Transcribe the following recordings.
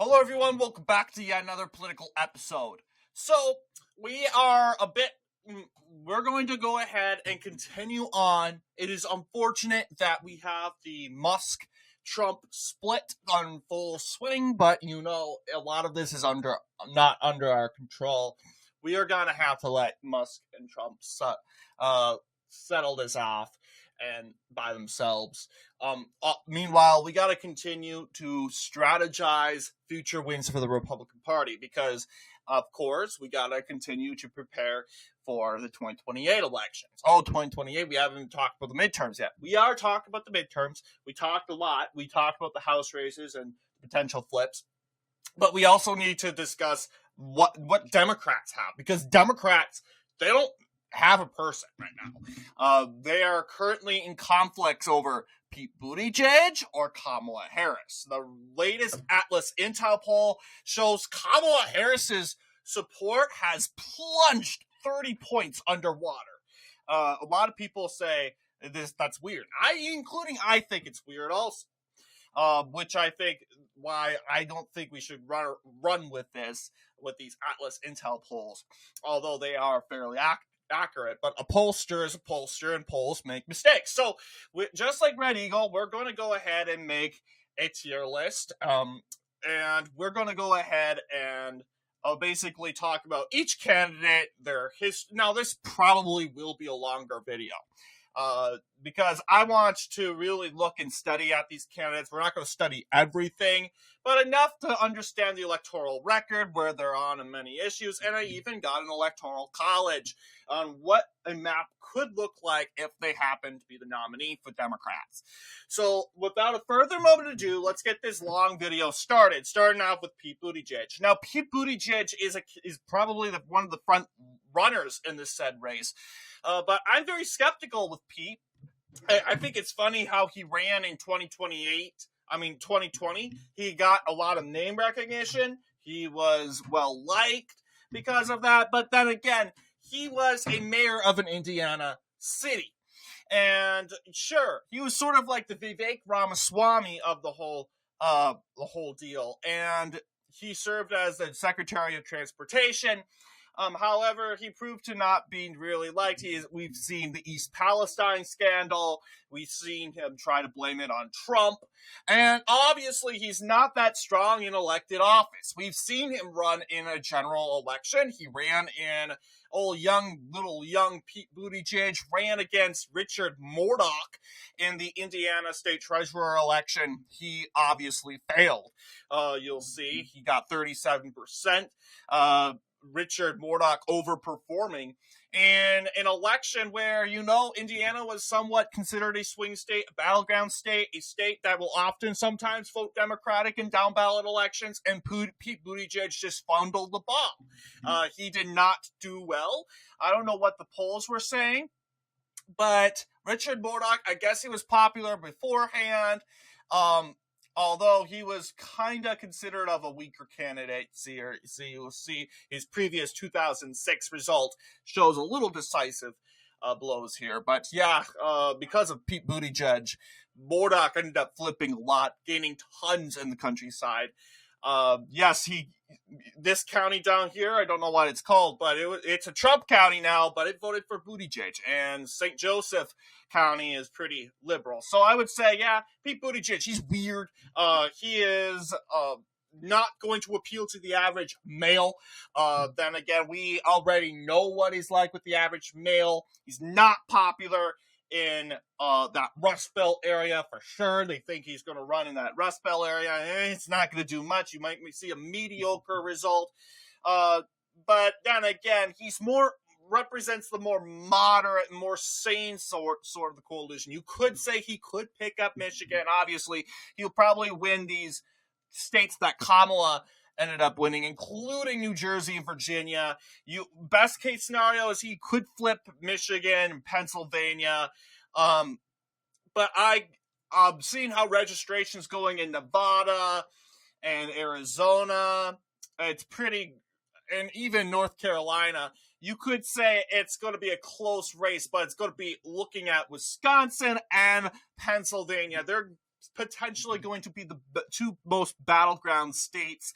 Hello, everyone. Welcome back to yet another political episode. So, we're going to go ahead and continue on. It is unfortunate that we have the Musk-Trump split on full swing, but a lot of this is not under our control. We are going to have to let Musk and Trump settle this off and by themselves. Meanwhile, we got to continue to strategize future wins for the Republican Party because, of course, we got to continue to prepare for the 2028 elections. 2028, we haven't even talked about the midterms yet. We are talking about the midterms. We talked a lot. We talked about the House races and potential flips. But we also need to discuss what Democrats have, because Democrats, they don't have a person right now. They are currently in conflicts over Pete Buttigieg or Kamala Harris. The latest Atlas Intel poll shows Kamala Harris's support has plunged 30 points underwater. A lot of people say that's weird. I think it's weird also. Which I think why I don't think we should run with these Atlas Intel polls, although they are fairly accurate. But a pollster is a pollster, and polls make mistakes. So, just like Red Eagle, we're going to go ahead and make a tier list, and we're going to go ahead and basically talk about each candidate, their history. Now, this probably will be a longer video. Because I want to really look and study at these candidates. We're not going to study everything, but enough to understand the electoral record, where they're on in many issues, and I even got an electoral college on what a map could look like if they happen to be the nominee for Democrats. So, without a further moment ado, let's get this long video started. Starting off with Pete Buttigieg. Now, Pete Buttigieg is probably one of the front runners in this said race. But I'm very skeptical with Pete. I think it's funny how he ran in 2020. He got a lot of name recognition. He was well-liked because of that. But then again, he was a mayor of an Indiana city. And sure, he was sort of like the Vivek Ramaswamy of the whole deal. And he served as the Secretary of Transportation. However, he proved to not be really liked. We've seen the East Palestine scandal. We've seen him try to blame it on Trump. And obviously, he's not that strong in elected office. We've seen him run in a general election. He ran in little young Pete Buttigieg ran against Richard Mourdock in the Indiana state treasurer election. He obviously failed. You'll see he got 37%. Richard Mourdock overperforming in an election where, Indiana was somewhat considered a swing state, a battleground state, a state that will often sometimes vote Democratic in down ballot elections, and Pete Buttigieg just fumbled the ball. He did not do well. I don't know what the polls were saying, but Richard Mourdock, I guess he was popular beforehand. Although he was kind of considered of a weaker candidate. You'll see his previous 2006 result shows a little decisive blows here. But yeah, because of Pete Buttigieg, Mourdock ended up flipping a lot, gaining tons in the countryside. This county down here, I don't know what it's called, but it's a Trump county now, but it voted for Buttigieg. And St. Joseph County is pretty liberal. So I would say, yeah, Pete Buttigieg, he's weird. He is not going to appeal to the average male. Then again, we already know what he's like with the average male. He's not popular in that Rust Belt area for sure. They think he's going to run in that Rust Belt area. It's not going to do much. You might see a mediocre result. But then again, he's represents the more moderate, more sane sort of the coalition. You could say he could pick up Michigan. Obviously, he'll probably win these states that Kamala ended up winning, including New Jersey and Virginia. Best case scenario is he could flip Michigan and Pennsylvania. But I'm seeing how registration's going in Nevada and Arizona. It's pretty, and even North Carolina. You could say it's going to be a close race, but it's going to be looking at Wisconsin and Pennsylvania. They're potentially going to be the two most battleground states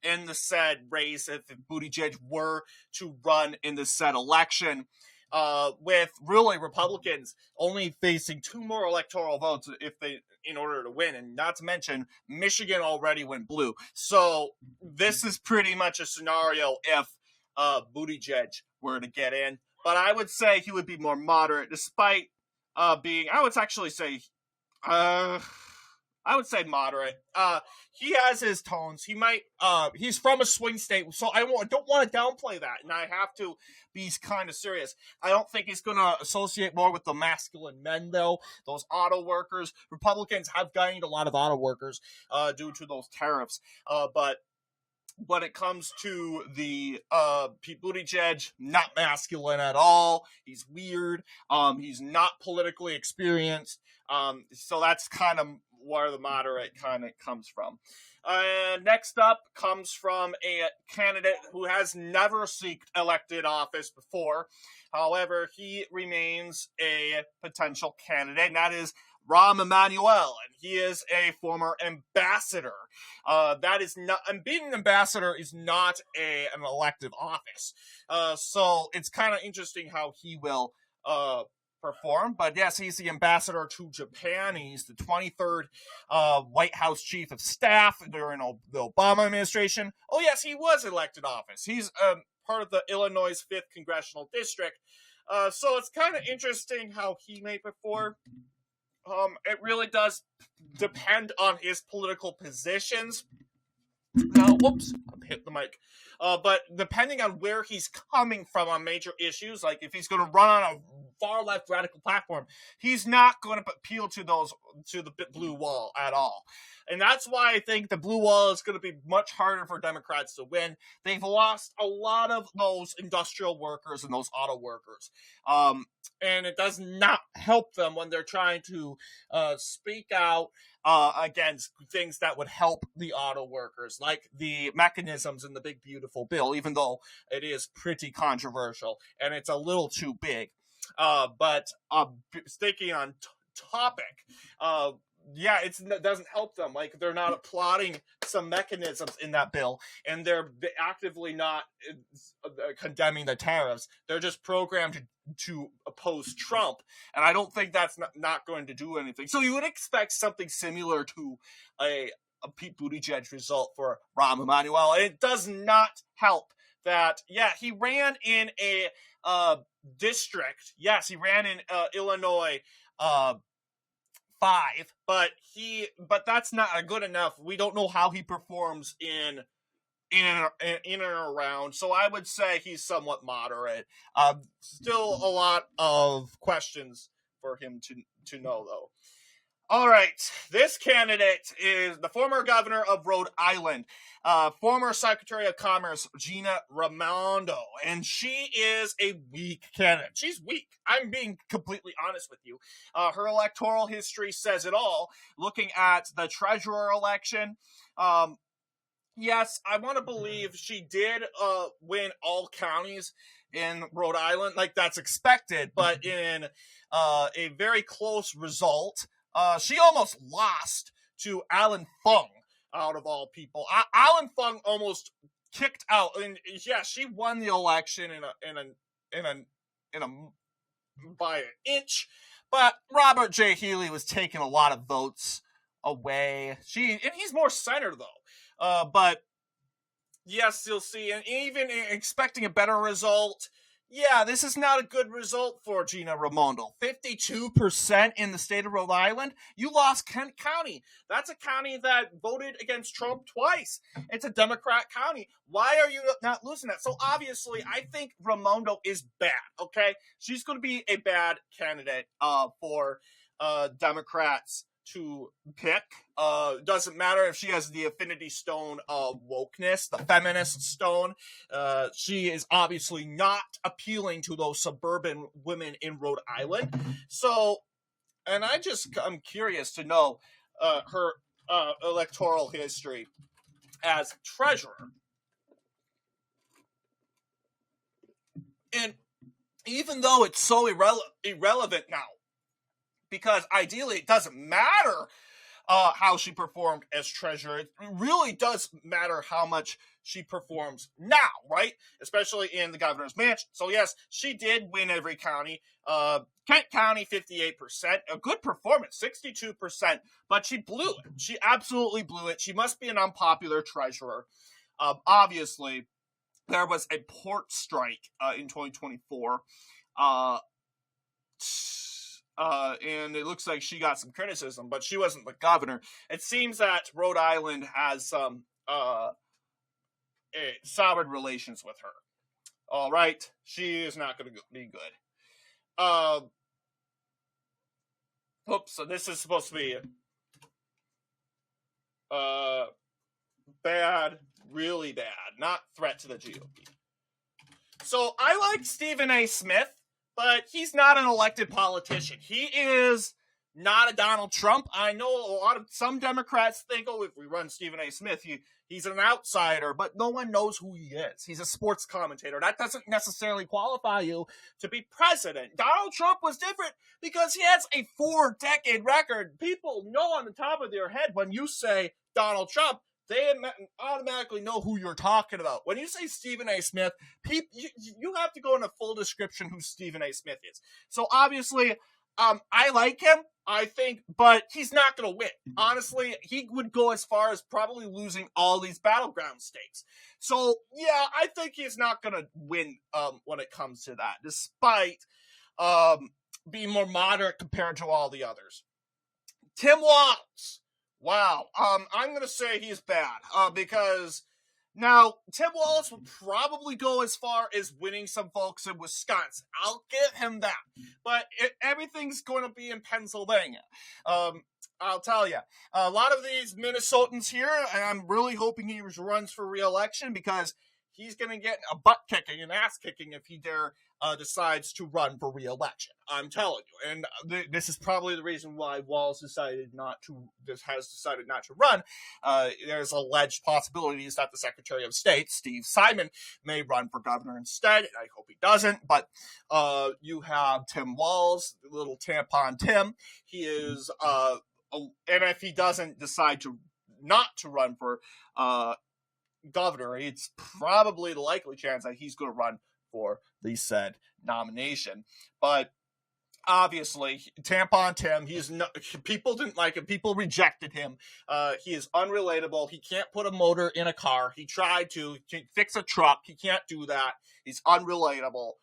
in the said race if Buttigieg were to run in the said election. With really Republicans only facing 2 more electoral votes in order to win, and not to mention Michigan already went blue. So this is pretty much a scenario if Buttigieg were to get in. But I would say he would be more moderate, despite being. I would actually say. I would say moderate. He has his tones. He might. He's from a swing state, so I don't want to downplay that, and I have to be kind of serious. I don't think he's going to associate more with the masculine men, though. Those auto workers. Republicans have gained a lot of auto workers due to those tariffs. But when it comes to the Pete Buttigieg, not masculine at all. He's weird. He's not politically experienced. So that's kind of where the moderate kind of comes from. Next up comes from a candidate who has never sought elected office before. However, he remains a potential candidate, and that is Rahm Emanuel, and he is a former ambassador. That is not, and being an ambassador is not an elective office. So it's kind of interesting how he will perform. But yes, he's the ambassador to Japan. He's the 23rd White House chief of staff during the Obama administration. Oh yes, he was elected office. He's part of the Illinois 5th Congressional District. So it's kind of interesting how he may perform. It really does depend on his political positions. Now, whoops, I hit the mic. But depending on where he's coming from on major issues, like if he's going to run on a far left radical platform, he's not going to appeal to the blue wall at all. And that's why I think the blue wall is going to be much harder for Democrats to win. They've lost a lot of those industrial workers and those auto workers. And it does not help them when they're trying to speak out against things that would help the auto workers, like the mechanisms in the big, beautiful bill, even though it is pretty controversial and it's a little too big. But sticking on topic, yeah, it doesn't help them. Like, they're not applauding some mechanisms in that bill, and they're actively not condemning the tariffs. They're just programmed to oppose Trump, and I don't think that's not going to do anything. So you would expect something similar to a Pete Buttigieg result for Rahm Emanuel, and it does not help that, yeah, he ran in a district. Yes, he ran in Illinois 5, but that's not good enough. We don't know how he performs in and around, so I would say he's somewhat moderate. Still a lot of questions for him to know, though. All right, this candidate is the former governor of Rhode Island, former Secretary of Commerce, Gina Raimondo, and she is a weak candidate. She's weak. I'm being completely honest with you. Her electoral history says it all. Looking at the treasurer election, yes, I want to believe she did win all counties in Rhode Island, like that's expected, but in a very close result. She almost lost to Alan Fung, out of all people. Alan Fung almost kicked out, and yeah, she won the election by an inch. But Robert J. Healy was taking a lot of votes away. And he's more center though. But yes, you'll see, and even expecting a better result. Yeah, this is not a good result for Gina Raimondo. 52% in the state of Rhode Island. You lost Kent County. That's a county that voted against Trump twice. It's a Democrat county. Why are you not losing that? So obviously, I think Raimondo is bad, okay? She's going to be a bad candidate for Democrats to pick. Doesn't matter if she has the affinity stone of wokeness, the feminist stone. She is obviously not appealing to those suburban women in Rhode Island. So, and I'm curious to know her electoral history as treasurer. And even though it's so irrelevant now, because ideally it doesn't matter how she performed as treasurer. It really does matter how much she performs now, right? Especially in the governor's mansion. So yes, she did win every county. Kent County, 58%. A good performance, 62%. But she blew it. She absolutely blew it. She must be an unpopular treasurer. Obviously, there was a port strike in 2024. And it looks like she got some criticism, but she wasn't the governor. It seems that Rhode Island has some soured relations with her. All right, she is not going to be good. Oops, so this is supposed to be bad, really bad, not threat to the GOP. So I like Stephen A. Smith, but he's not an elected politician. He is not a Donald Trump. I know some Democrats think, oh, if we run Stephen A. Smith, he's an outsider, but no one knows who he is. He's a sports commentator. That doesn't necessarily qualify you to be president. Donald Trump was different because he has a 4-decade record. People know on the top of their head when you say Donald Trump, they automatically know who you're talking about. When you say Stephen A. Smith, you have to go in a full description who Stephen A. Smith is. So obviously, I like him, I think, but he's not going to win. Honestly, he would go as far as probably losing all these battleground states. So, yeah, I think he's not going to win when it comes to that, despite being more moderate compared to all the others. Tim Walz. Wow. I'm going to say he's bad because now Tim Walz will probably go as far as winning some folks in Wisconsin. I'll give him that. But everything's going to be in Pennsylvania. I'll tell you. A lot of these Minnesotans here, and I'm really hoping he runs for re-election because he's going to get a butt kicking and ass kicking if he decides to run for re-election. I'm telling you. And this is probably the reason why Walz has decided not to run. There's alleged possibilities that the Secretary of State, Steve Simon, may run for governor instead. I hope he doesn't. But you have Tim Walz, little tampon Tim. He is, and if he doesn't decide not to run for governor, it's probably the likely chance that he's going to run for the said nomination. But obviously, tampon Tim, people didn't like him. People rejected him. He is unrelatable. He can't put a motor in a car. He tried to fix a truck. He can't do that. He's unrelatable.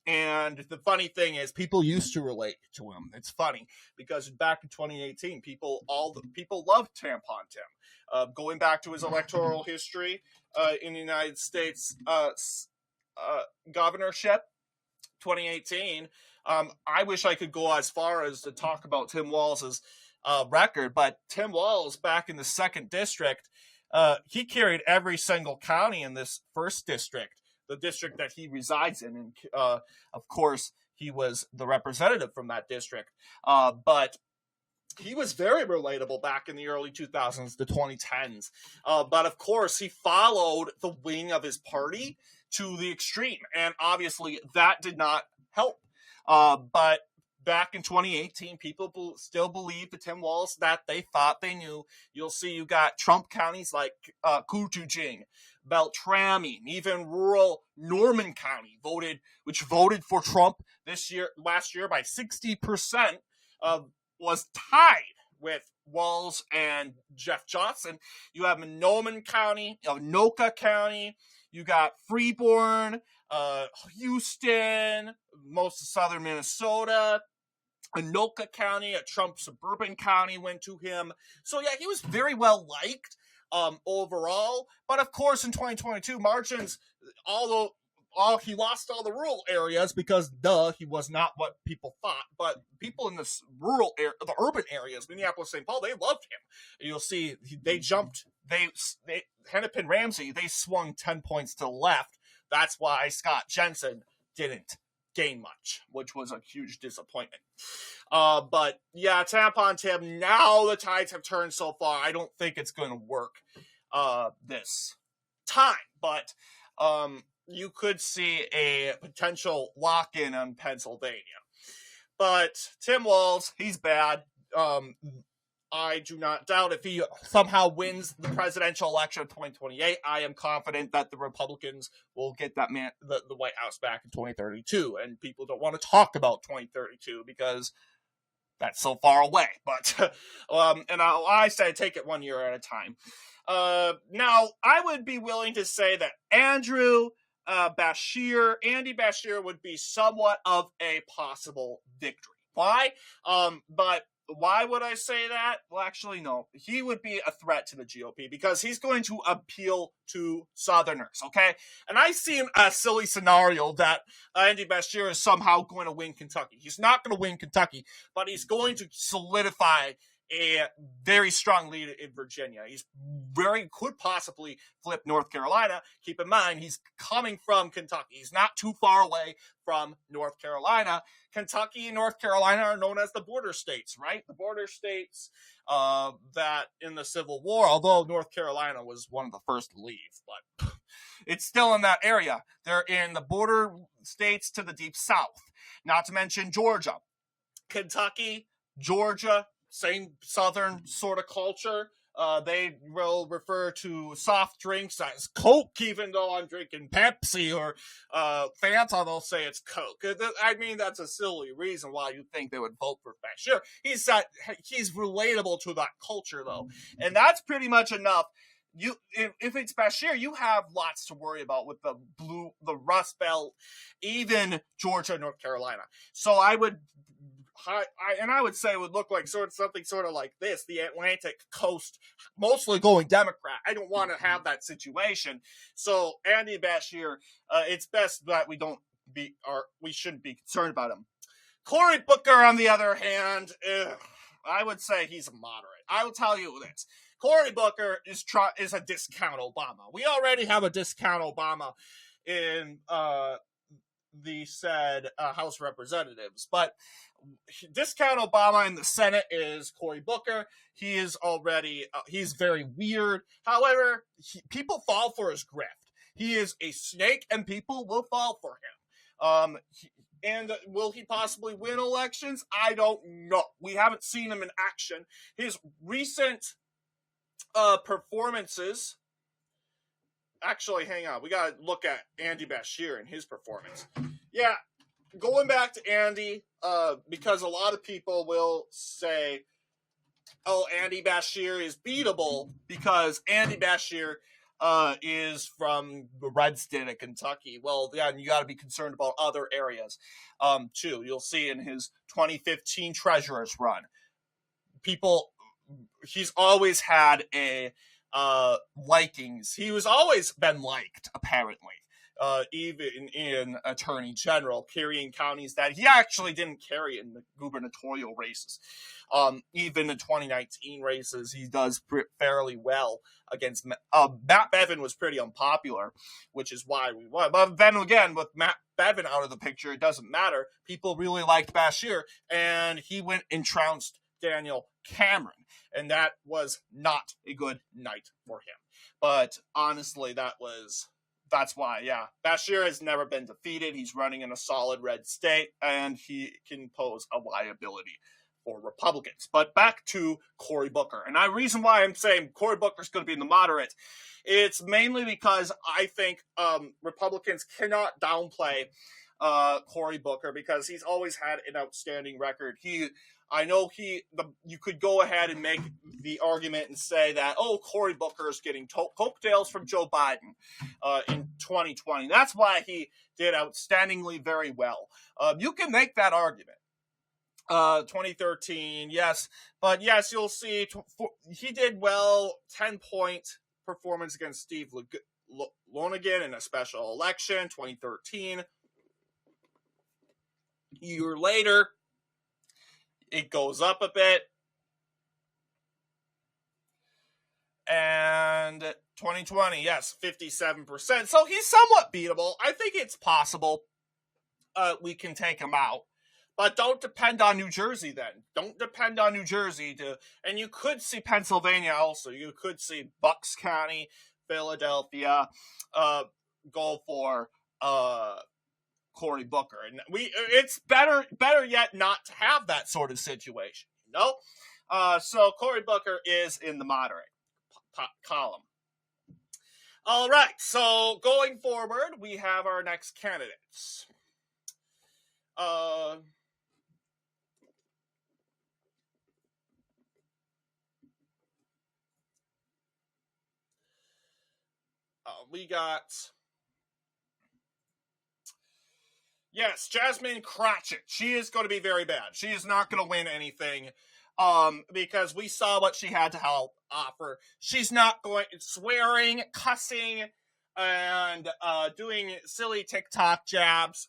And the funny thing is, people used to relate to him. It's funny because back in 2018, people loved tampon Tim. Going back to his electoral history in the United States governorship, 2018. I wish I could go as far as to talk about Tim Walz's record, but Tim Walz back in the 2nd district, he carried every single county in this 1st district, the district that he resides in. And of course, he was the representative from that district. But he was very relatable back in the early 2000s, the 2010s. But of course, he followed the wing of his party to the extreme. And obviously, that did not help. But back in 2018, people still believe the Tim Walz that they thought they knew. You'll see you got Trump counties like Couturier, Beltrami, even rural Norman County which voted for Trump last year by 60%, was tied with Walz and Jeff Johnson. You have Monoman County, Anoka County, you got Freeborn, Houston, most of southern Minnesota, Anoka County, a Trump suburban county went to him. So yeah, he was very well liked overall. But of course, in 2022, margins, although he lost all the rural areas because, he was not what people thought. But people in this the urban areas, Minneapolis, St. Paul, they loved him. You'll see they jumped. Hennepin Ramsey, they swung 10 points to the left. That's why Scott Jensen didn't gain much, which was a huge disappointment. But yeah, tampon Tim, now the tides have turned so far. I don't think it's going to work this time. But you could see a potential lock-in on Pennsylvania. But Tim Walz, he's bad. I do not doubt if he somehow wins the presidential election of 2028, I am confident that the Republicans will get that the White House back in 2032. And people don't want to talk about 2032 because that's so far away. But and I say take it 1 year at a time. Now, I would be willing to say that Andy Beshear would be somewhat of a possible victory. Why? But why would I say that? Well, actually, no. He would be a threat to the GOP because he's going to appeal to Southerners, okay? And I see a silly scenario that Andy Beshear is somehow going to win Kentucky. He's not going to win Kentucky, but he's going to solidify a very strong lead in Virginia. Could possibly flip North Carolina. Keep in mind, he's coming from Kentucky. He's not too far away from North Carolina. Kentucky and North Carolina are known as the border states, right? The border states that in the Civil War, although North Carolina was one of the first to leave, but it's still in that area. They're in the border states to the deep south, not to mention Georgia. Kentucky, Georgia, same southern sort of culture. They will refer to soft drinks as Coke, even though I'm drinking Pepsi or Fanta, they'll say it's Coke. I mean, that's a silly reason why you think they would vote for Beshear. He's relatable to that culture, though. And that's pretty much enough. If it's Beshear, you have lots to worry about with the Rust Belt, even Georgia, North Carolina. So I would say it would look like something like this, the Atlantic coast, mostly going Democrat. I don't want to have that situation. So Andy Beshear, it's best that we shouldn't be concerned about him. Cory Booker, on the other hand, I would say he's a moderate. I will tell you this. Cory Booker is a discount Obama. We already have a discount Obama in the said House Representatives, but discount Obama in the Senate is Cory Booker. He is already, he's very weird. However, people fall for his grift. He is a snake and people will fall for him. And will he possibly win elections? I don't know. We haven't seen him in action. His recent performances, actually, hang on. We got to look at Andy Beshear and his performance. Yeah, going back to Andy, because a lot of people will say, oh, Andy Beshear is beatable because Andy Beshear is from the red state of Kentucky. Well, yeah, and you got to be concerned about other areas, too. You'll see in his 2015 Treasurer's run, he's always had a likings. He was always been liked, apparently. Even in Attorney General, carrying counties that he actually didn't carry in the gubernatorial races. Even the 2019 races, he does fairly well against Matt Bevin was pretty unpopular, which is why we won. But then again, with Matt Bevin out of the picture, it doesn't matter. People really liked Beshear, and he went and trounced Daniel Cameron, and that was not a good night for him. But honestly, that's why, yeah. Beshear has never been defeated. He's running in a solid red state, and he can pose a liability for Republicans. But back to Cory Booker. And the reason why I'm saying Cory Booker's going to be in the moderate, it's mainly because I think Republicans cannot downplay Cory Booker because he's always had an outstanding record. You could go ahead and make the argument and say that, Cory Booker is getting coattails from Joe Biden in 2020. That's why he did outstandingly very well. You can make that argument. 2013, yes. But yes, you'll see he did well, 10-point performance against Steve Lonegan in a special election, 2013. A year later, it goes up a bit. And 2020, yes, 57%. So he's somewhat beatable. I think it's possible we can take him out. But don't depend on New Jersey then. Don't depend on New Jersey and you could see Pennsylvania also. You could see Bucks County, Philadelphia, go for Cory Booker. And it's better yet not to have that sort of situation, you know? So Cory Booker is in the moderate column. All right, so going forward, we have our next candidates. We got... Yes, Jasmine Cratchit. She is going to be very bad. She is not going to win anything because we saw what she had to offer. She's not going... Swearing, cussing, and doing silly TikTok jabs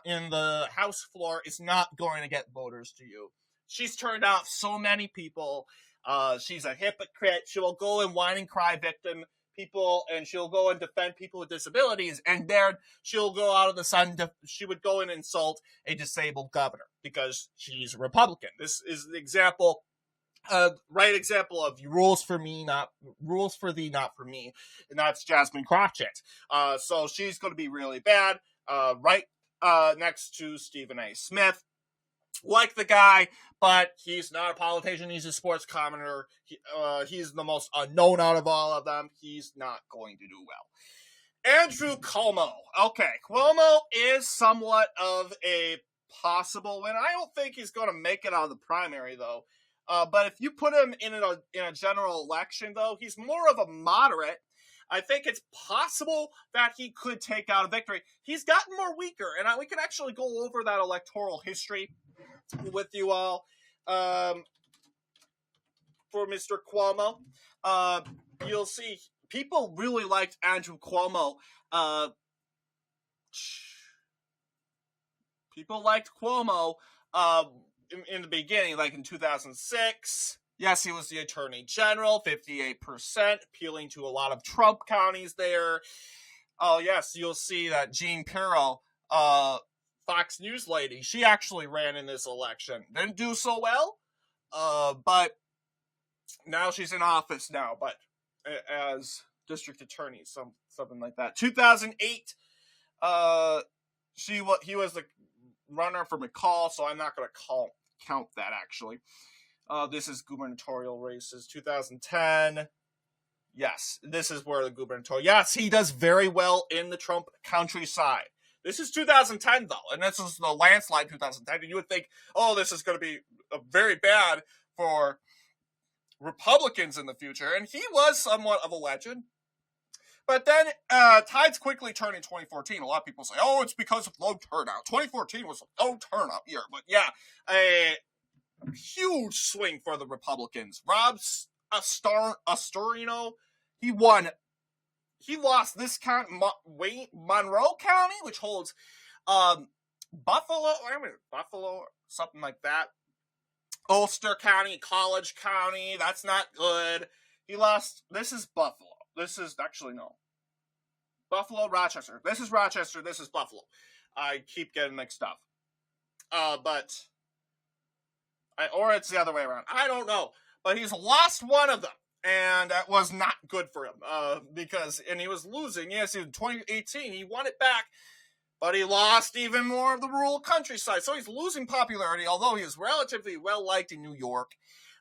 in the House floor is not going to get voters to you. She's turned off so many people. She's a hypocrite. She will go and whine and cry victim people, and she'll go and defend people with disabilities, and there she'll go out of the sun. She would go and insult a disabled governor because she's a Republican. This is the example, right example of rules for me, not rules for thee, not for me, and that's Jasmine Cratchit. So she's going to be really bad. Right next to Stephen A. Smith. Like the guy, but he's not a politician. He's a sports commentator. He's the most unknown out of all of them. He's not going to do well. Andrew Cuomo. Okay, Cuomo is somewhat of a possible win. I don't think he's going to make it out of the primary, though. But if you put him in a general election, though, he's more of a moderate. I think it's possible that he could take out a victory. He's gotten more weaker, and we can actually go over that electoral history with you all for Mr. Cuomo. You'll see people really liked Andrew Cuomo. People liked Cuomo in the beginning, like in 2006. Yes, he was the Attorney General, 58%, appealing to a lot of Trump counties there. Oh, yes, you'll see that Jean Pirro, Fox News lady, she actually ran in this election. Didn't do so well, but now she's in office now, but as district attorney, something like that. 2008, he was the runner for McCall, so I'm not going to count that, actually. This is gubernatorial races. 2010. Yes, this is where the gubernatorial... Yes, he does very well in the Trump countryside. This is 2010, though, and this is the landslide 2010, and you would think, oh, this is going to be very bad for Republicans in the future, and he was somewhat of a legend. But then tides quickly turn in 2014. A lot of people say, oh, it's because of low turnout. 2014 was a low turnout year, but yeah, a huge swing for the Republicans. Rob Astorino, he won. He lost this county, Monroe County, which holds Buffalo, something like that. Ulster County, College County, that's not good. He lost, this is Buffalo. This is, actually, no. Buffalo, Rochester. This is Rochester, this is Buffalo. I keep getting mixed up. Or it's the other way around. I don't know. But he's lost one of them. And that was not good for him. And he was losing. Yes, in 2018, he won it back. But he lost even more of the rural countryside. So he's losing popularity, although he is relatively well-liked in New York.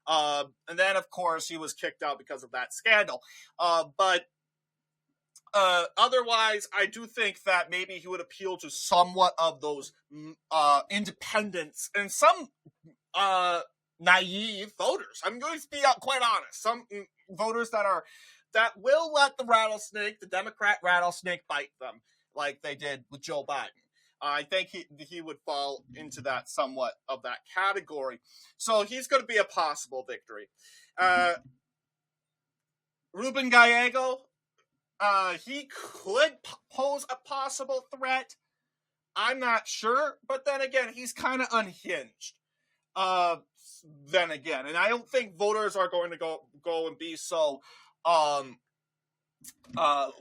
And then, of course, he was kicked out because of that scandal. But otherwise, I do think that maybe he would appeal to somewhat of those independents and some naive voters. I'm going to be quite honest. Some voters that will let the Democrat rattlesnake, bite them, like they did with Joe Biden. I think he would fall into that somewhat of that category. So he's going to be a possible victory. Ruben Gallego, he could pose a possible threat. I'm not sure, but then again, he's kind of unhinged. Then again, and I don't think voters are going to go and be so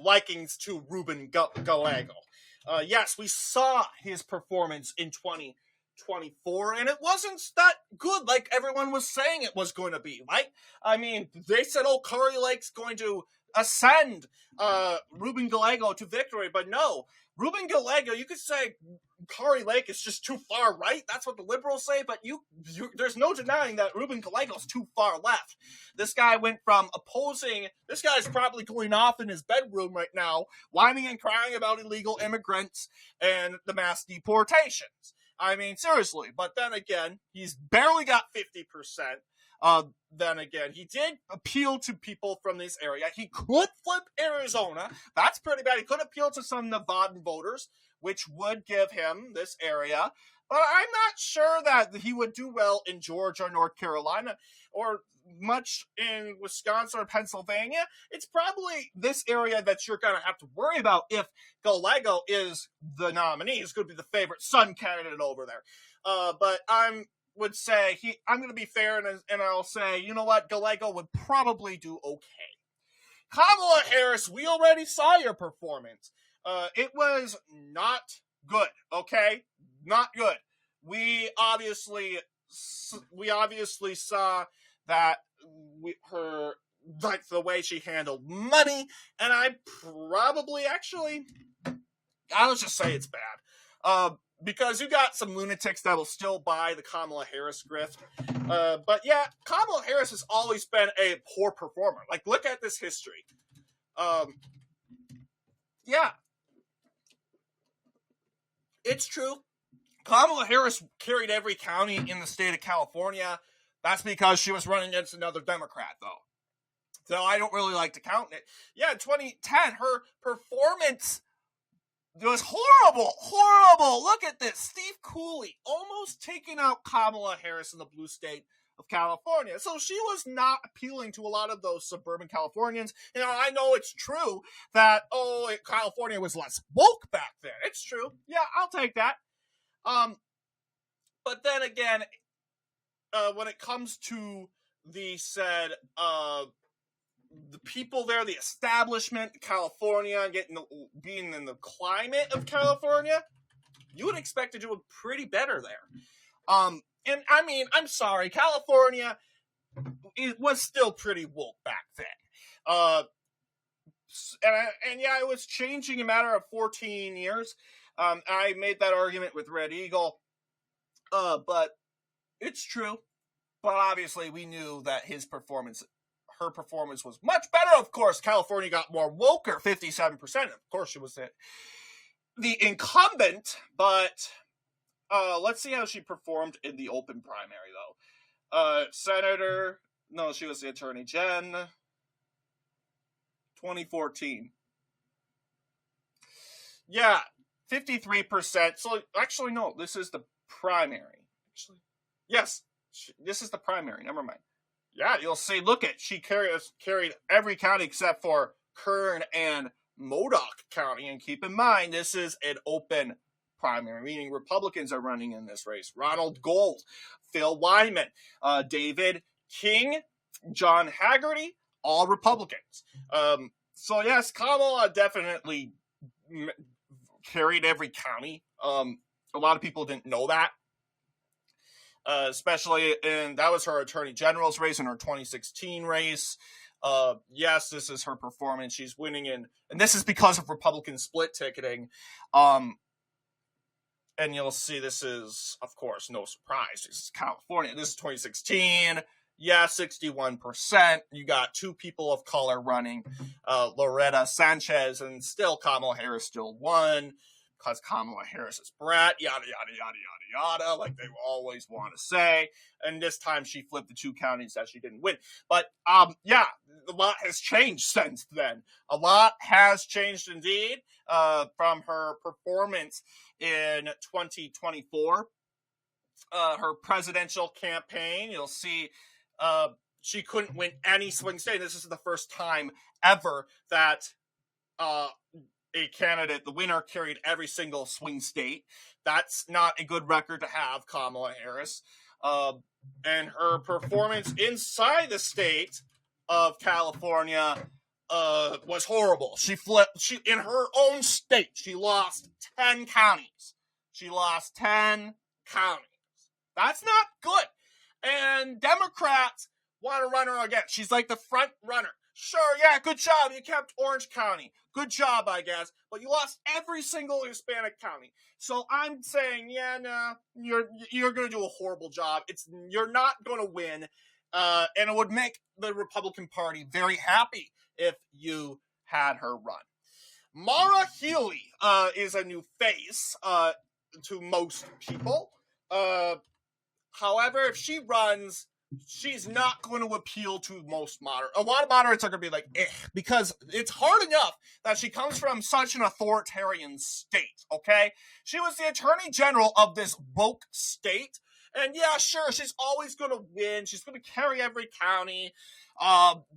likings to Ruben Gallego. Yes, we saw his performance in 2024, and it wasn't that good like everyone was saying it was going to be, right? I mean, they said, oh, Kari Lake's going to ascend Ruben Gallego to victory, but no. Ruben Gallego, you could say Kari Lake is just too far right. That's what the liberals say, but there's no denying that Ruben Gallego's too far left. This guy went from opposing, this guy's probably going off in his bedroom right now, whining and crying about illegal immigrants and the mass deportations. I mean, seriously, but then again, he's barely got 50%. Then again, he did appeal to people from this area. He could flip Arizona. That's pretty bad. He could appeal to some Nevadan voters, which would give him this area. But I'm not sure that he would do well in Georgia or North Carolina or much in Wisconsin or Pennsylvania. It's probably this area that you're going to have to worry about if Gallego is the nominee. He's going to be the favorite son candidate over there. But I'm going to be fair and I'll say, you know what, Gallego would probably do okay. Kamala Harris, we already saw your performance. It was not good, okay? Not good. We obviously saw that the way she handled money, and I probably I'll just say it's bad. Because you got some lunatics that will still buy the Kamala Harris grift. But yeah, Kamala Harris has always been a poor performer. Like, look at this history. Yeah. It's true. Kamala Harris carried every county in the state of California. That's because she was running against another Democrat, though. So I don't really like to count it. Yeah, in 2010, her performance was horrible. Look at this. Steve Cooley almost taking out Kamala Harris in the blue state of California. So she was not appealing to a lot of those suburban Californians. You know, I know it's true that, California was less woke back then. It's true. Yeah, I'll take that. But then again, when it comes to the people there, the establishment, California, being in the climate of California, you would expect to do pretty better there. And I mean, I'm sorry, California, it was still pretty woke back then. And yeah, it was changing in a matter of 14 years. I made that argument with Red Eagle, but it's true. But obviously, we knew that her performance was much better. Of course, California got more woker, 57%. Of course, she was the incumbent, but let's see how she performed in the open primary, though. She was the Attorney Gen. 2014. Yeah, 53%. So, actually, no, this is the primary. Yes, this is the primary. Never mind. Yeah, you'll see, she carried every county except for Kern and Modoc County. And keep in mind, this is an open primary, meaning Republicans are running in this race. Ronald Gold, Phil Wyman, David King, John Haggerty, all Republicans. So yes, Kamala definitely carried every county. A lot of people didn't know that. Especially that was her Attorney General's race in her 2016 race. Yes, this is her performance. She's winning and this is because of Republican split ticketing. And you'll see this is, of course, no surprise. This is California. This is 2016. Yeah, 61%. You got two people of color running, Loretta Sanchez, and still Kamala Harris still won. Because Kamala Harris is brat, yada, yada, yada, yada, yada, like they always want to say. And this time she flipped the two counties that she didn't win. But, yeah, a lot has changed since then. A lot has changed indeed from her performance in 2024. Her presidential campaign, you'll see she couldn't win any swing state. This is the first time ever that a candidate, the winner, carried every single swing state. That's not a good record to have, Kamala Harris. And her performance inside the state of California was horrible. She in her own state, she lost 10 counties. That's not good. And Democrats want to run her again. She's like the front runner. Sure, yeah, good job. You kept Orange County. Good job, I guess. But you lost every single Hispanic county. So I'm saying, yeah, no, you're going to do a horrible job. You're not going to win. And it would make the Republican Party very happy if you had her run. Maura Healey is a new face to most people. However, if she runs, she's not going to appeal to most moderates. A lot of moderates are going to be like, because it's hard enough that she comes from such an authoritarian state, okay? She was the attorney general of this woke state, and yeah, sure, she's always going to win. She's going to carry every county.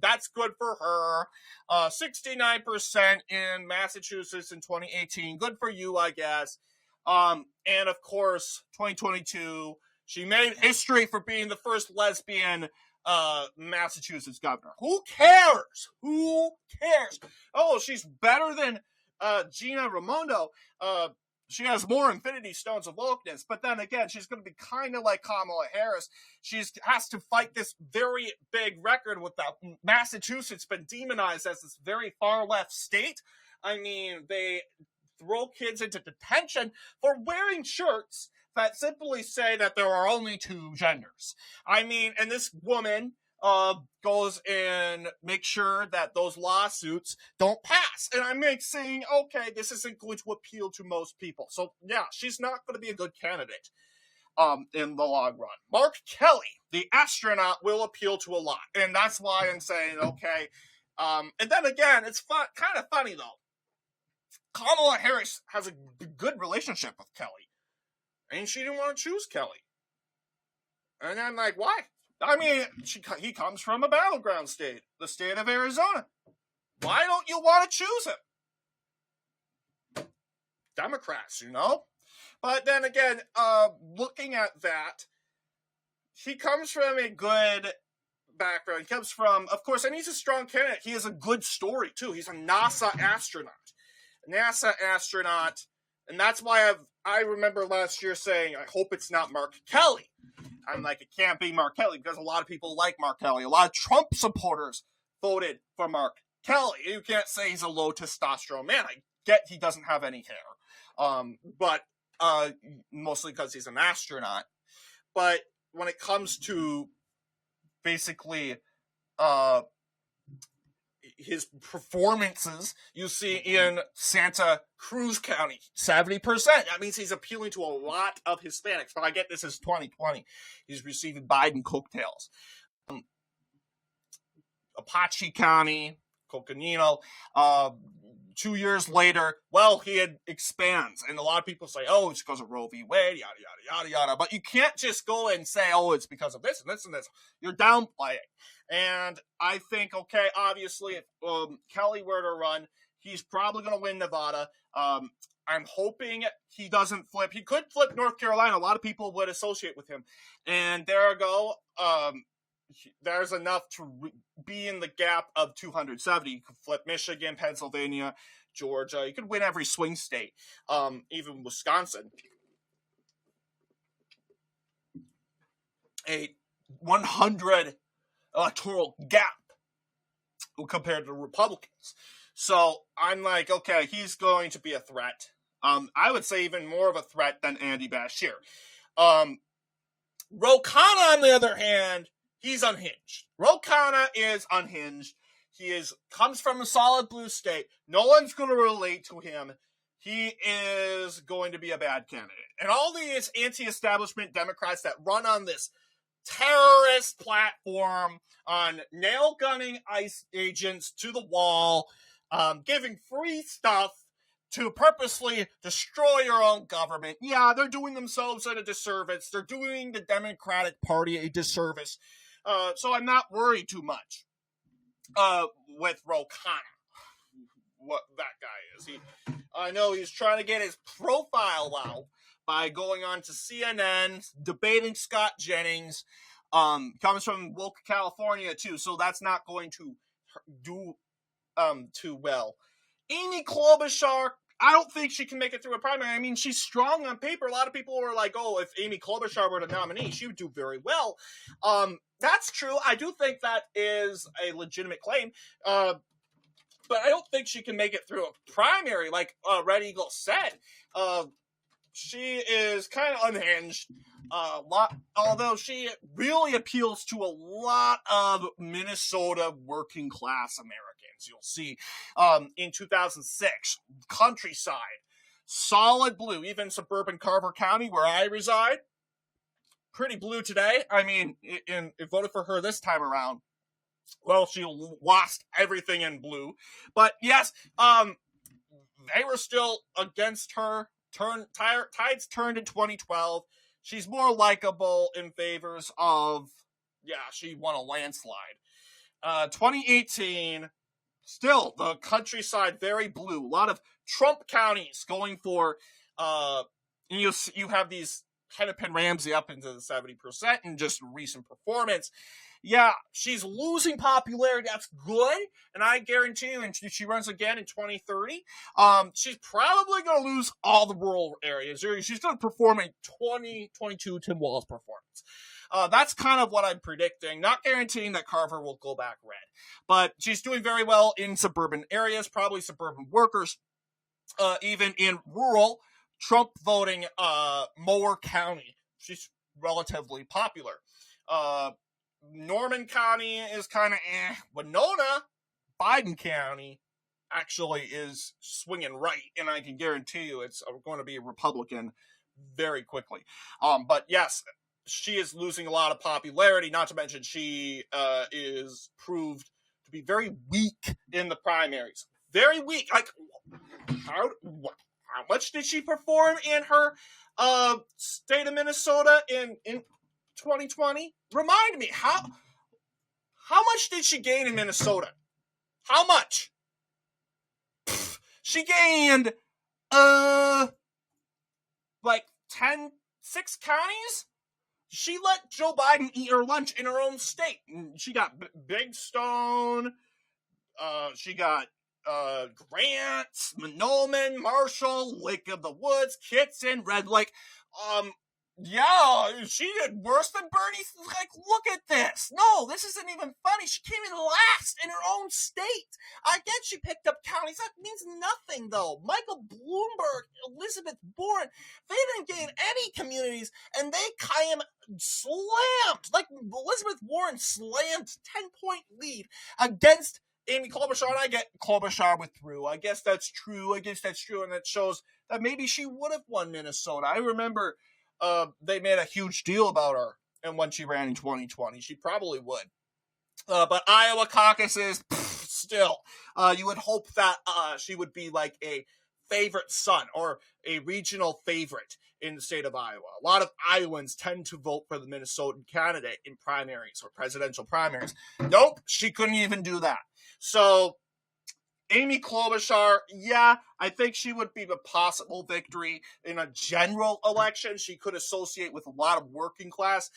That's good for her. 69% in Massachusetts in 2018. Good for you, I guess. And of course, 2022, she made history for being the first lesbian Massachusetts governor. Who cares? Who cares? Oh, she's better than Gina Raimondo. She has more Infinity Stones of wokeness, but then again, she's going to be kind of like Kamala Harris. She has to fight this very big record with that. Massachusetts been demonized as this very far left state. I mean, they throw kids into detention for wearing shirts that simply say that there are only two genders. I mean, and this woman goes and makes sure that those lawsuits don't pass. And I'm saying, okay, this isn't going to appeal to most people. So yeah, she's not going to be a good candidate in the long run. Mark Kelly, the astronaut, will appeal to a lot. And that's why I'm saying, okay. And then again, it's kind of funny though. Kamala Harris has a good relationship with Kelly. And she didn't want to choose Kelly. And I'm like, why? I mean, he comes from a battleground state, the state of Arizona. Why don't you want to choose him? Democrats, you know? But then again, looking at that, he comes from a good background. He comes from, of course, and he's a strong candidate. He has a good story, too. He's a NASA astronaut. And that's why I remember last year saying, I hope it's not Mark Kelly. I'm like, it can't be Mark Kelly because a lot of people like Mark Kelly. A lot of Trump supporters voted for Mark Kelly. You can't say he's a low testosterone man. I get he doesn't have any hair. But mostly because he's an astronaut. But when it comes to basically his performances, you see in Santa Cruz County, 70%. That means he's appealing to a lot of Hispanics. But I get this is 2020. He's receiving Biden coattails. Apache County, Coconino, 2 years later, well, he expands. And a lot of people say, oh, it's because of Roe v. Wade, yada, yada, yada, yada. But you can't just go and say, oh, it's because of this and this and this. You're downplaying. And I think, okay, obviously, if Kelly were to run, he's probably going to win Nevada. I'm hoping he doesn't flip. He could flip North Carolina. A lot of people would associate with him. And there you go. There's enough to be in the gap of 270. You could flip Michigan, Pennsylvania, Georgia. You could win every swing state, even Wisconsin. A 100 electoral gap compared to Republicans. So I'm like, okay, he's going to be a threat. I would say even more of a threat than Andy Beshear. Ro Khanna, on the other hand, he's unhinged. Ro Khanna is unhinged. He comes from a solid blue state. No one's going to relate to him. He is going to be a bad candidate. And all these anti-establishment Democrats that run on this terrorist platform on nail-gunning ICE agents to the wall, giving free stuff to purposely destroy your own government. Yeah, they're doing themselves a disservice. They're doing the Democratic Party a disservice. So I'm not worried too much with Ro Khanna, what that guy is. I know he's trying to get his profile out by going on to CNN, debating Scott Jennings. Comes from woke California, too, so that's not going to do too well. Amy Klobuchar I don't think she can make it through a primary. I mean, she's strong on paper. A lot of people were like, oh, if Amy Klobuchar were the nominee, she would do very well. That's true. I do think that is a legitimate claim. But I don't think she can make it through a primary, like Red Eagle said. She is kind of unhinged. Although she really appeals to a lot of Minnesota working class Americans. You'll see in 2006, countryside, solid blue, even suburban Carver County where I reside, pretty blue today. I mean, it voted for her this time around. Well, she lost everything in blue, but yes, they were still against her. Tides turned in 2012. She's more likable in favors of, she won a landslide. 2018, still the countryside very blue. A lot of Trump counties going for, you have these Hennepin Ramsey up into the 70% in just recent performance. Yeah, she's losing popularity. That's good. And I guarantee you, and she runs again in 2030, she's probably going to lose all the rural areas. She's going to perform a 2022 Tim Walz performance. That's kind of what I'm predicting. Not guaranteeing that Carver will go back red. But she's doing very well in suburban areas, probably suburban workers, even in rural, Trump voting Mower County. She's relatively popular. Norman County is kind of Winona, Biden County, actually is swinging right, and I can guarantee you it's going to be a Republican very quickly. But yes, she is losing a lot of popularity, not to mention she is proved to be very weak in the primaries. Very weak. Like, how much did she perform in her state of Minnesota in 2020? Remind me, how much did she gain in Minnesota? How much? She gained like 6 counties. She let Joe Biden eat her lunch in her own state. She got Big Stone. She got Grant, Monoman, Marshall, Lake of the Woods, Kitson, Red Lake. Yeah, she did worse than Bernie. Like, look at this. No, this isn't even funny. She came in last in her own state. I get she picked up counties. That means nothing, though. Michael Bloomberg, Elizabeth Warren, they didn't gain any communities, and they kind of slammed. Like, Elizabeth Warren slammed 10-point lead against Amy Klobuchar, and I get Klobuchar withdrew. I guess that's true, and that shows that maybe she would have won Minnesota. I remember they made a huge deal about her, and when she ran in 2020, she probably would. But Iowa caucuses, still, you would hope that she would be like a favorite son or a regional favorite in the state of Iowa. A lot of Iowans tend to vote for the Minnesotan candidate in primaries or presidential primaries. Nope, she couldn't even do that. So Amy Klobuchar, yeah, I think she would be a possible victory in a general election. She could associate with a lot of working class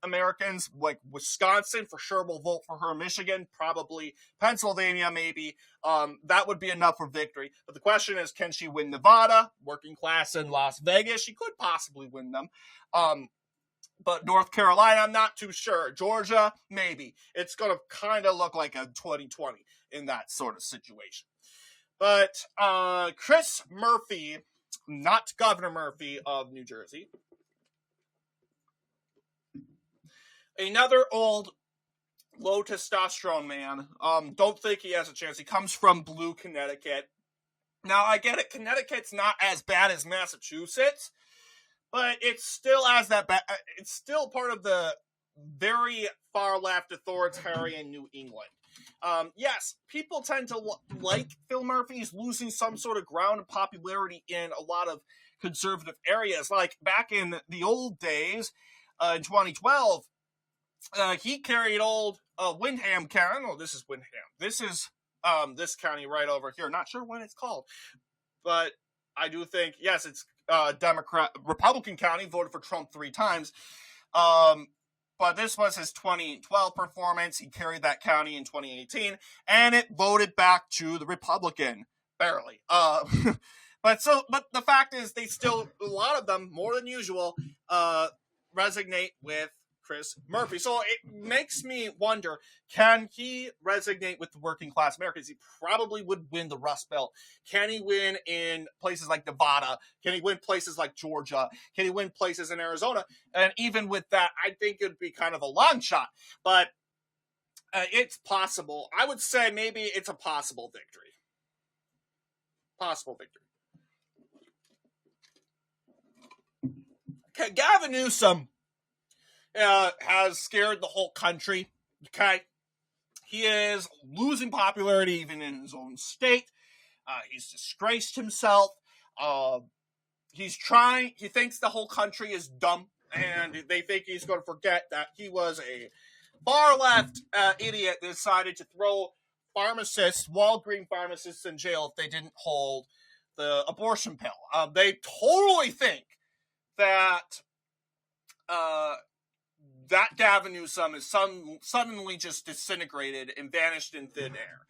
Americans, like Wisconsin for sure will vote for her. Michigan, probably. Pennsylvania, maybe. That would be enough for victory. But the question is, can she win Nevada? Working class in Las Vegas, she could possibly win them. But North Carolina, I'm not too sure. Georgia, maybe. It's going to kind of look like a 2020 in that sort of situation. But Chris Murphy, not Governor Murphy of New Jersey, another old low testosterone man, don't think he has a chance. He comes from Blue, Connecticut. Now, I get it. Connecticut's not as bad as Massachusetts, but it's still it's still part of the very far left authoritarian New England. Yes, people tend to like Phil Murphy. He's losing some sort of ground and popularity in a lot of conservative areas. Like back in the old days, in 2012, he carried old Windham County. Oh, this is Windham. This is this county right over here. Not sure what it's called, but I do think, yes, it's Republican county, voted for Trump 3 times. But this was his 2012 performance. He carried that county in 2018, and it voted back to the Republican, barely. But the fact is, they still, a lot of them, more than usual, resonate with Chris Murphy. So it makes me wonder, can he resonate with the working class Americans? He probably would win the Rust Belt. Can he win in places like Nevada? Can he win places like Georgia? Can he win places in Arizona? And even with that, I think it would be kind of a long shot. But it's possible. I would say maybe it's a possible victory. Possible victory. Okay, Gavin Newsom has scared the whole country. Okay, he is losing popularity even in his own state. He's disgraced himself. He thinks the whole country is dumb, and they think he's going to forget that he was a far-left idiot that decided to throw Walgreens pharmacists in jail if they didn't hold the abortion pill. They totally think that that Gavin Newsom is suddenly just disintegrated and vanished in thin air.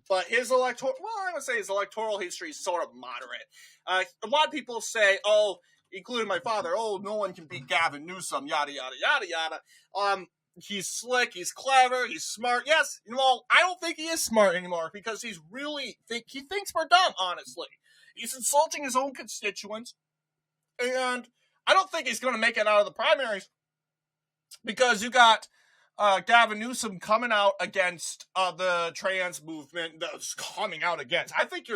But his electoral history is sort of moderate. A lot of people say, including my father, no one can beat Gavin Newsom, yada, yada, yada, yada. He's slick, he's clever, he's smart. Yes, I don't think he is smart anymore because he thinks we're dumb, honestly. He's insulting his own constituents, and I don't think he's going to make it out of the primaries because you got Gavin Newsom coming out against the trans movement. That's coming out against. I think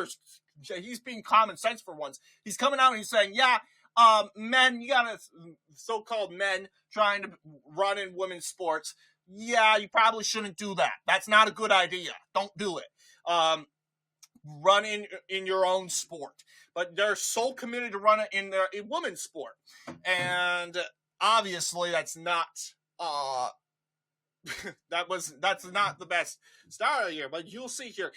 he's being common sense for once. He's coming out and he's saying, men, you got so-called men trying to run in women's sports. Yeah, you probably shouldn't do that. That's not a good idea. Don't do it. Run in your own sport. But they're so committed to run it in women's sport. And obviously that's not that's not the best start of the year, but you'll see here.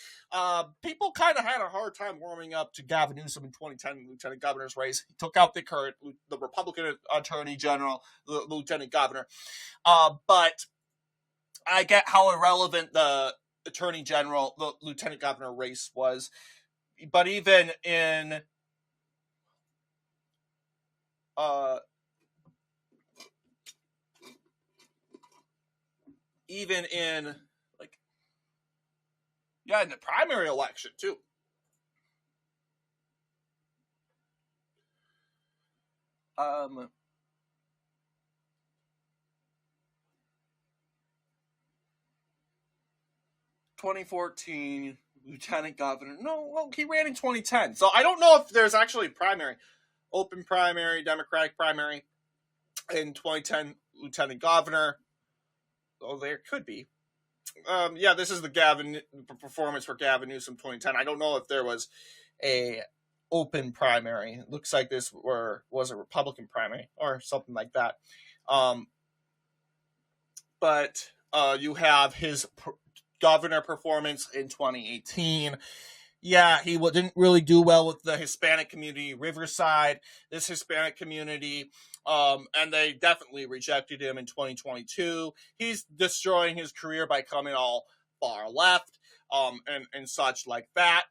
People kind of had a hard time warming up to Gavin Newsom in 2010 lieutenant governor's race. He took out the Republican attorney general, the lieutenant governor. But I get how irrelevant the attorney general, the lieutenant governor race was. But even in in the primary election too. Um 2014 lieutenant governor. He ran in 2010. So I don't know if there's actually a open primary, Democratic primary in 2010 lieutenant governor. Oh, there could be. This is the performance for Gavin Newsom 2010. I don't know if there was a open primary. It looks like this was a Republican primary or something like that. But you have his governor performance in 2018. Yeah, he didn't really do well with the Hispanic community, Riverside, this Hispanic community, and they definitely rejected him in 2022. He's destroying his career by coming all far left, and such like that.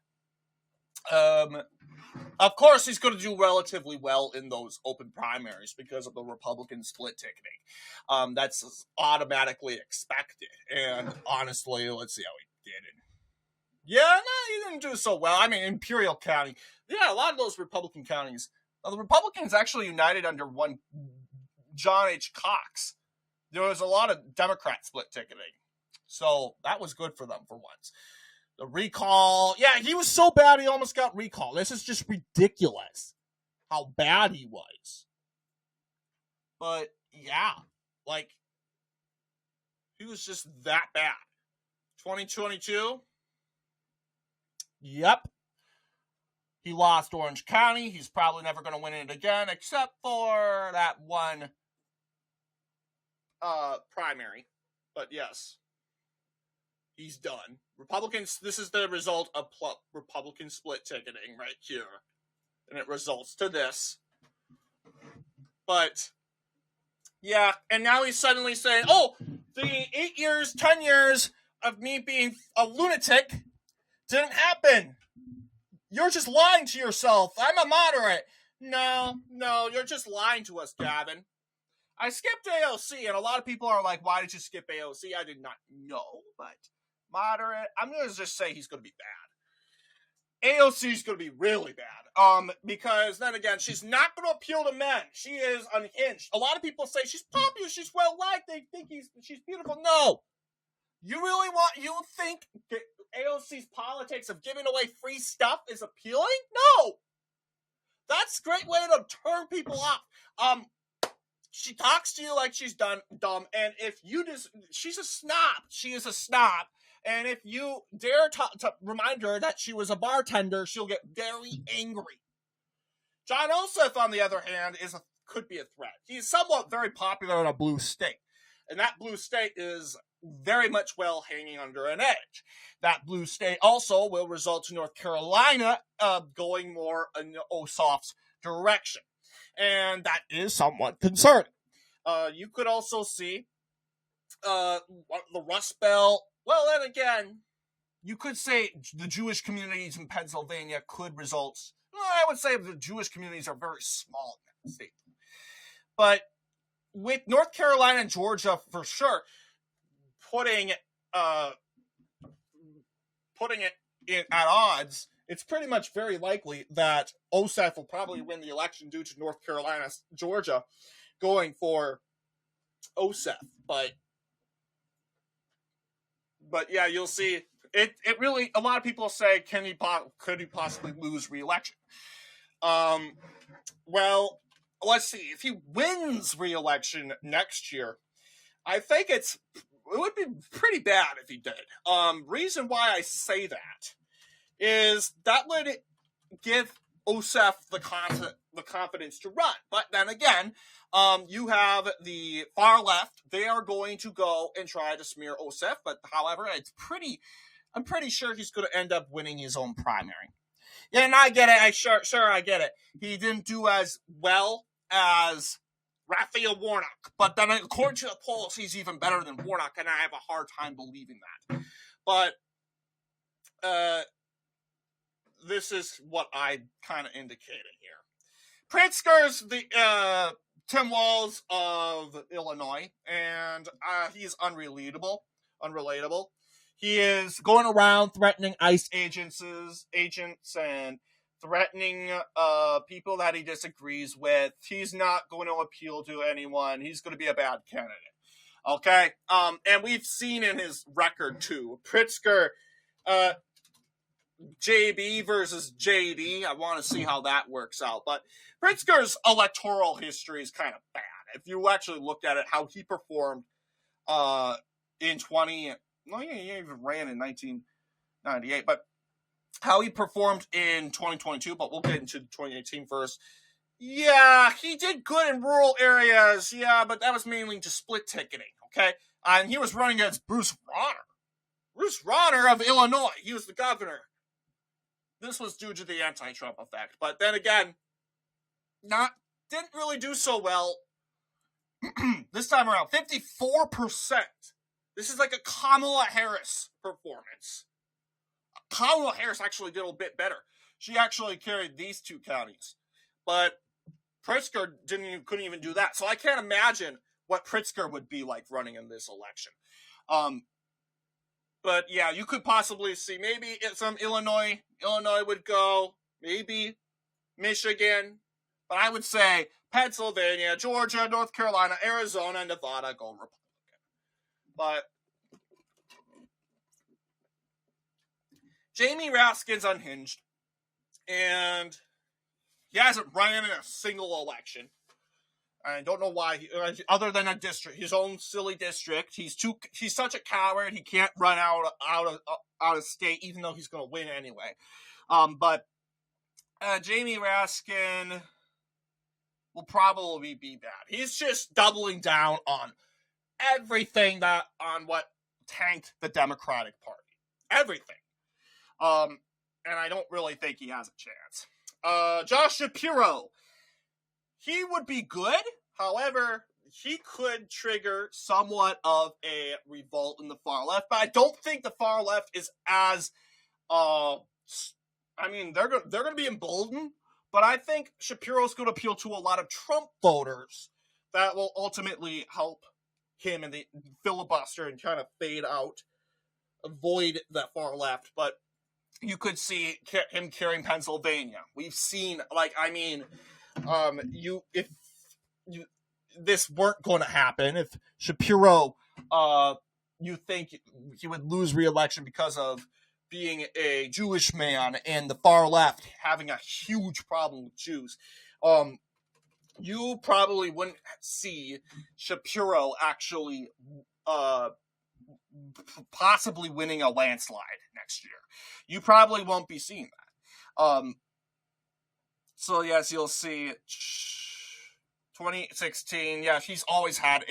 Of course, he's going to do relatively well in those open primaries because of the Republican split ticketing. That's automatically expected. And honestly, let's see how he did. He didn't do so well. I mean, Imperial County. Yeah, a lot of those Republican counties. The Republicans actually united under one John H. Cox. There was a lot of Democrat split ticketing. So that was good for them for once. The recall. Yeah, he was so bad he almost got recalled. This is just ridiculous how bad he was. But, yeah, he was just that bad. 2022? Yep. He lost Orange County. He's probably never going to win it again, except for that one primary. But, yes. He's done. Republicans, this is the result of Republican split ticketing right here. And it results to this. But, yeah, and now he's suddenly saying, the 8 years, 10 years of me being a lunatic didn't happen. You're just lying to yourself. I'm a moderate. No, you're just lying to us, Gavin. I skipped AOC, and a lot of people are like, why did you skip AOC? I did not know, but moderate. I'm going to just say he's going to be bad. AOC is going to be really bad. Because then again, she's not going to appeal to men. She is unhinged. A lot of people say she's popular, she's well-liked, they think she's beautiful. No. You think AOC's politics of giving away free stuff is appealing? No. That's a great way to turn people off. She talks to you like she's dumb, and if you she's a snob. She is a snob. And if you dare to remind her that she was a bartender, she'll get very angry. Jon Ossoff, on the other hand, could be a threat. He's somewhat very popular in a blue state. And that blue state is very much hanging under an edge. That blue state also will result in North Carolina going more in Ossoff's direction. And that is somewhat concerning. You could also see the Rust Belt. Well, then again, you could say the Jewish communities in Pennsylvania could result. Well, I would say the Jewish communities are very small in that state. But with North Carolina and Georgia, for sure, putting it at odds, it's pretty much very likely that Ossoff will probably win the election due to North Carolina, Georgia, going for Ossoff. But yeah, you'll see. It really, a lot of people say, could he possibly lose re-election? Well, let's see. If he wins re-election next year, I think it would be pretty bad if he did. Reason why I say that is that would give Ossoff the confidence to run. But then again, you have the far left. They are going to go and try to smear Ossoff. But however, I'm pretty sure he's going to end up winning his own primary. Yeah, and I get it. I get it. He didn't do as well as Raphael Warnock. But then according to the polls, he's even better than Warnock, and I have a hard time believing that. But this is what I'm kind of indicating here. Pritzker's the Tim Walz of Illinois, and he's unrelatable. He is going around threatening ICE agents and threatening people that he disagrees with. He's not going to appeal to anyone. He's going to be a bad candidate. Okay? And we've seen in his record, too. Pritzker, JB versus JD. I want to see how that works out. But Pritzker's electoral history is kind of bad. If you actually looked at it, how he performed in he even ran in 1998, but how he performed in 2022, but we'll get into 2018 first. Yeah, he did good in rural areas, yeah, but that was mainly just split ticketing, okay? And he was running against Bruce Rauner. Bruce Rauner of Illinois. He was the governor. This was due to the anti-Trump effect. But then again, didn't really do so well this time around. 54%. This is like a Kamala Harris performance. Kamala Harris actually did a bit better. She actually carried these two counties. But Pritzker couldn't even do that. So I can't imagine what Pritzker would be like running in this election. But yeah, you could possibly see maybe some Illinois would go, maybe Michigan. But I would say Pennsylvania, Georgia, North Carolina, Arizona, and Nevada go Republican. But Jamie Raskin's unhinged, and he hasn't run in a single election. I don't know why, other than a district, his own silly district. He's such a coward. He can't run out of state, even though he's going to win anyway. But Jamie Raskin will probably be bad. He's just doubling down on everything on what tanked the Democratic Party. Everything. And I don't really think he has a chance. Josh Shapiro. He would be good. However, he could trigger somewhat of a revolt in the far left. But I don't think the far left is as I mean, they're going to be emboldened, but I think Shapiro's going to appeal to a lot of Trump voters that will ultimately help him in the filibuster and kind of fade out, avoid that far left. But you could see him carrying Pennsylvania. We've seen, if this weren't going to happen, if Shapiro, you think he would lose re-election because of being a Jewish man and the far left having a huge problem with Jews, you probably wouldn't see Shapiro actually possibly winning a landslide next year. You probably won't be seeing that. So yes, you'll see 2016. Yeah, he's always had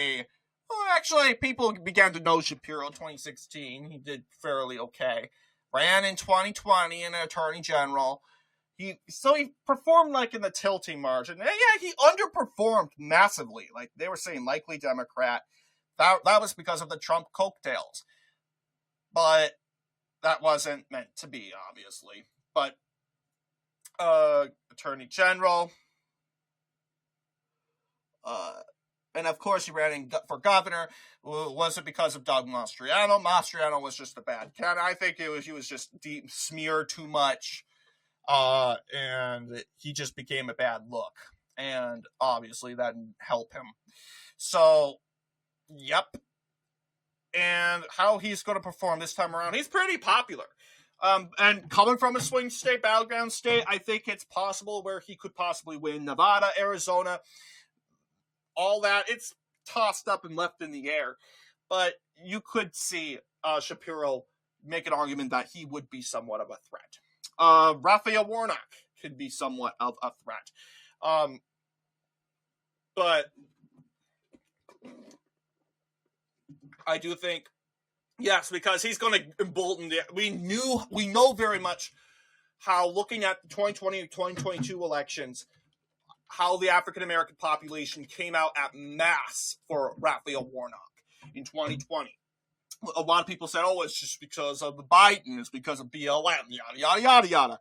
actually, people began to know Shapiro in 2016. He did fairly okay. Ran in 2020 in an attorney general. He performed like in the tilting margin. And yeah, he underperformed massively. Like they were saying, likely Democrat. That was because of the Trump coattails. But that wasn't meant to be, obviously. But attorney general. And of course, he ran for governor. Was it because of Doug Mastriano? Mastriano was just a bad candidate. I think he was just smeared too much, and he just became a bad look. And obviously, that didn't help him. So, yep. And how he's going to perform this time around, he's pretty popular. And coming from a swing state, battleground state, I think it's possible where he could possibly win Nevada, Arizona, all that. It's tossed up and left in the air. But you could see Shapiro make an argument that he would be somewhat of a threat. Raphael Warnock could be somewhat of a threat. But I do think, yes, because he's going to embolden we know very much how, looking at the 2020 2022 elections, how the African-American population came out at mass for Raphael Warnock in 2020. A lot of people said, oh, it's just because of the Biden, it's because of BLM, yada, yada, yada, yada.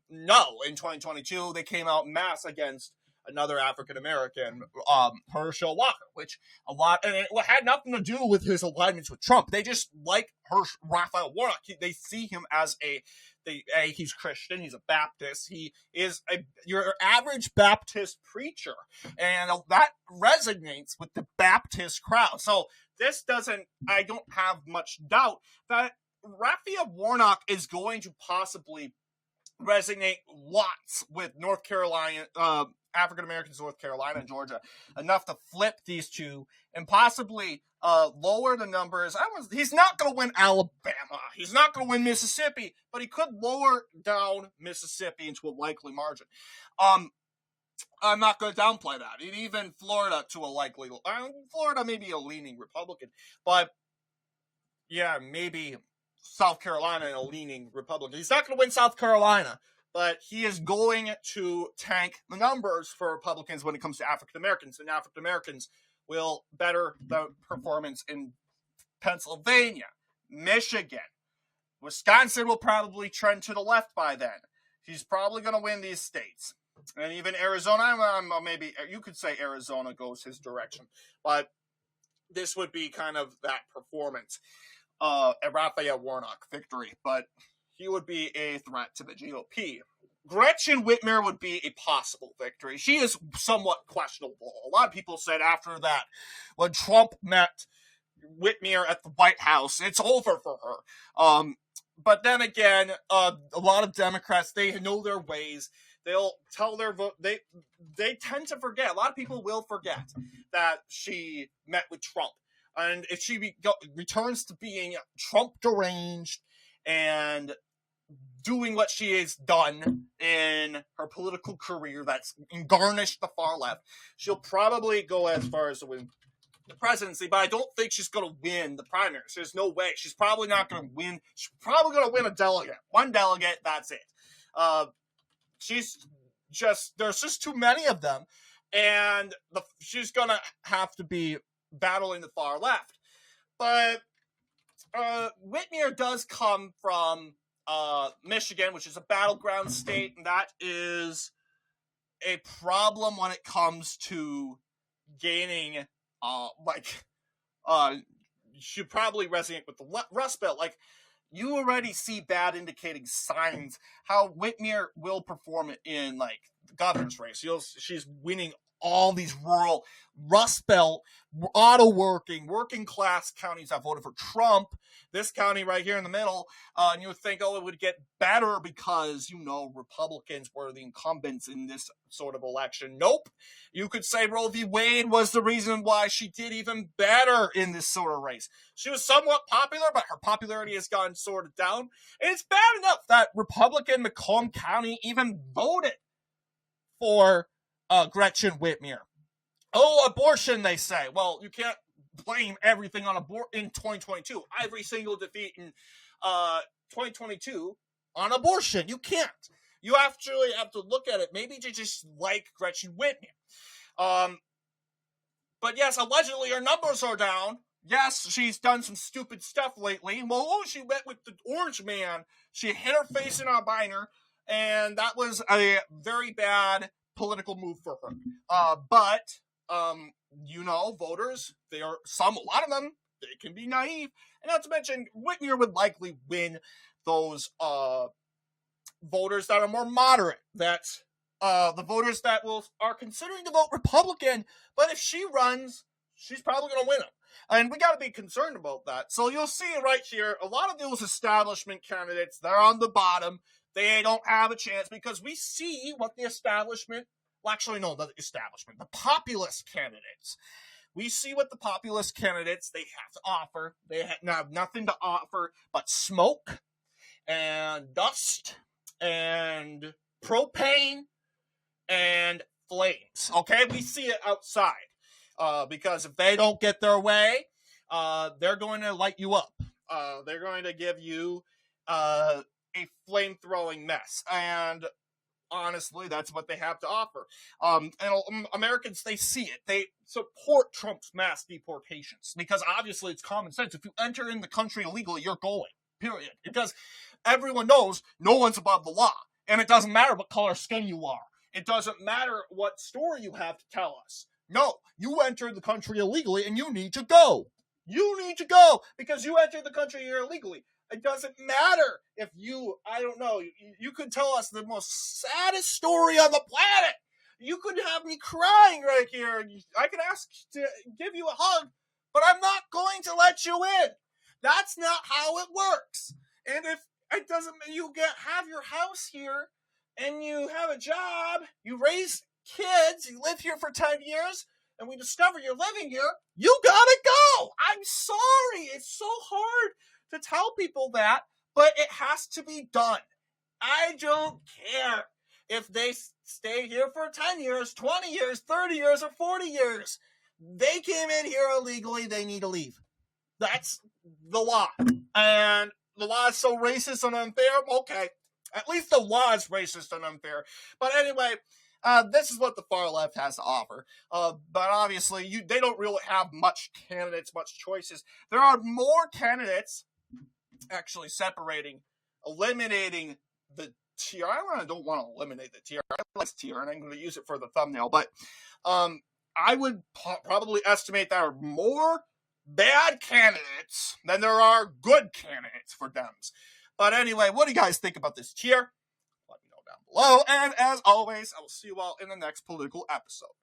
No, in 2022, they came out en masse against another African-American, Herschel Walker, and it had nothing to do with his alignments with Trump. They just like Raphael Warnock. They see him as he's Christian, he's a Baptist, he is your average Baptist preacher, and that resonates with the Baptist crowd. So I don't have much doubt that Raphael Warnock is going to possibly resonate lots with North Carolina, African Americans, North Carolina and Georgia, enough to flip these two and possibly lower the numbers. He's not going to win Alabama. He's not going to win Mississippi, but he could lower down Mississippi into a likely margin. I'm not going to downplay that. And even Florida to a likely, Florida may be a leaning Republican, but yeah, maybe South Carolina a leaning Republican. He's not going to win South Carolina, but he is going to tank the numbers for Republicans when it comes to African Americans, and African Americans will better the performance in Pennsylvania, Michigan. Wisconsin will probably trend to the left by then. He's probably going to win these states. And even Arizona, maybe you could say Arizona goes his direction. But this would be kind of that performance. A Raphael Warnock victory. But he would be a threat to the GOP. Gretchen Whitmer would be a possible victory. She is somewhat questionable. A lot of people said after that, when Trump met Whitmer at the White House, it's over for her. But then again, a lot of Democrats, they know their ways. They'll tell their vote. They tend to forget. A lot of people will forget that she met with Trump. And if she returns to being Trump deranged and doing what she has done in her political career that's garnished the far left, she'll probably go as far as to win the presidency, but I don't think she's going to win the primaries. There's no way. She's probably not going to win. She's probably going to win a delegate. One delegate, that's it. There's just too many of them, and she's going to have to be battling the far left. But Whitmer does come from Michigan, which is a battleground state, and that is a problem when it comes to gaining, you should probably resonate with the Rust Belt. Like, you already see bad indicating signs how Whitmer will perform in, like, the governor's race. She's winning all these rural Rust Belt, working class counties that voted for Trump. This county right here in the middle, and you would think, it would get better because, Republicans were the incumbents in this sort of election. Nope. You could say Roe v. Wade was the reason why she did even better in this sort of race. She was somewhat popular, but her popularity has gone sort of down. And it's bad enough that Republican Macomb County even voted for Gretchen Whitmer. Oh, abortion, they say. Well, you can't blame everything on in 2022. Every single defeat in 2022 on abortion. You can't. You actually have to look at it. Maybe you just like Gretchen Whitmer. But yes, allegedly her numbers are down. Yes, she's done some stupid stuff lately. Well, she went with the orange man. She hit her face in a binder, and that was a very bad political move for her. But voters, a lot of them, they can be naive. And not to mention, Whitmer would likely win those voters that are more moderate. That's the voters that are considering to vote Republican. But if she runs, she's probably going to win them. And we got to be concerned about that. So you'll see right here, a lot of those establishment candidates, they're on the bottom. They don't have a chance because we see what the populist candidates. We see what the populist candidates, they have to offer. They have nothing to offer but smoke and dust and propane and flames. Okay, we see it outside. Because if they don't get their way, they're going to light you up. They're going to give you a flame-throwing mess. And honestly, that's what they have to offer. And Americans, they see it. They support Trump's mass deportations because obviously it's common sense. If you enter in the country illegally, you're going, period. Because everyone knows no one's above the law. And it doesn't matter what color skin you are. It doesn't matter what story you have to tell us. No, you entered the country illegally and you need to go. You need to go because you entered the country here illegally. It doesn't matter if you could tell us the most saddest story on the planet. You could have me crying right here. I could ask to give you a hug, but I'm not going to let you in. That's not how it works. And if it doesn't, have your house here and you have a job, you raise kids, you live here for 10 years, and we discover you're living here, you gotta go. I'm sorry. It's so hard to tell people that, but it has to be done. I don't care if they stay here for 10 years, 20 years, 30 years, or 40 years. They came in here illegally. They need to leave. That's the law. And the law is so racist and unfair. Okay. At least the law is racist and unfair. But anyway, this is what the far left has to offer. But obviously, they don't really have much candidates, much choices. There are more candidates actually eliminating the tier. I don't want to eliminate the tier. I like tier, and I'm going to use it for the thumbnail. But I would probably estimate there are more bad candidates than there are good candidates for Dems. But anyway, what do you guys think about this tier? Let me know down below. And as always, I will see you all in the next political episode.